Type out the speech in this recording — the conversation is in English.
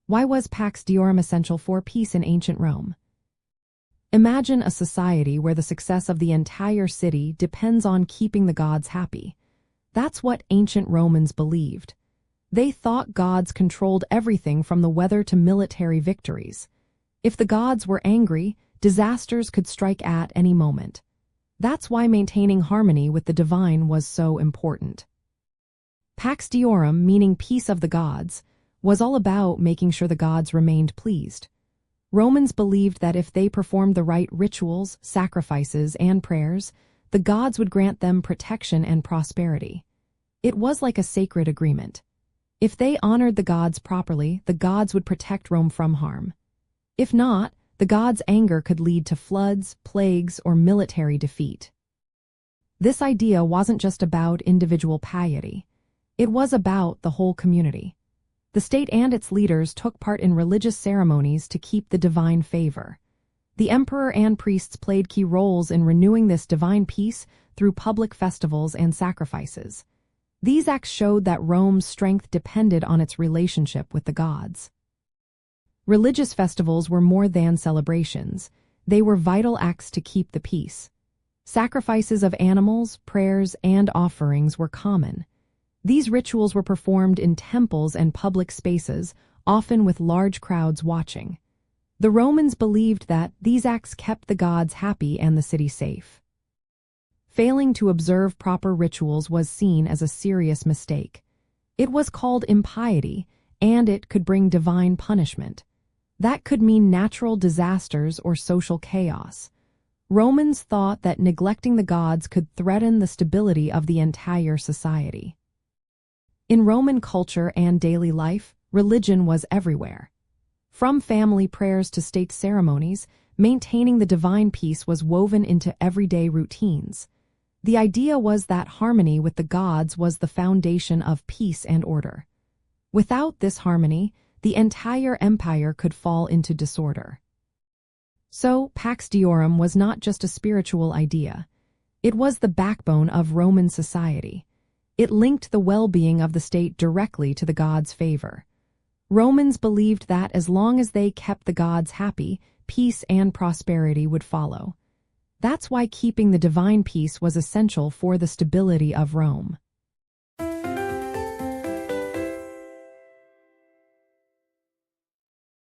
Why was Pax Deorum essential for peace in ancient Rome? Imagine a society where the success of the entire city depends on keeping the gods happy. That's what ancient Romans believed. They thought gods controlled everything from the weather to military victories. If the gods were angry, disasters could strike at any moment. That's why maintaining harmony with the divine was so important. Pax Deorum, meaning peace of the gods, was all about making sure the gods remained pleased. Romans believed that if they performed the right rituals, sacrifices, and prayers, the gods would grant them protection and prosperity. It was like a sacred agreement. If they honored the gods properly, the gods would protect Rome from harm. If not, the gods' anger could lead to floods, plagues, or military defeat. This idea wasn't just about individual piety. It was about the whole community. The state and its leaders took part in religious ceremonies to keep the divine favor. The emperor and priests played key roles in renewing this divine peace through public festivals and sacrifices. These acts showed that Rome's strength depended on its relationship with the gods. Religious festivals were more than celebrations. They were vital acts to keep the peace. Sacrifices of animals, prayers, and offerings were common. These rituals were performed in temples and public spaces, often with large crowds watching. The Romans believed that these acts kept the gods happy and the city safe. Failing to observe proper rituals was seen as a serious mistake. It was called impiety, and it could bring divine punishment. That could mean natural disasters or social chaos. Romans thought that neglecting the gods could threaten the stability of the entire society. In Roman culture and daily life, religion was everywhere. From family prayers to state ceremonies, maintaining the divine peace was woven into everyday routines. The idea was that harmony with the gods was the foundation of peace and order. Without this harmony, the entire empire could fall into disorder. So, Pax Deorum was not just a spiritual idea. It was the backbone of Roman society. It linked the well-being of the state directly to the gods' favor. Romans believed that as long as they kept the gods happy, peace and prosperity would follow. That's why keeping the divine peace was essential for the stability of Rome.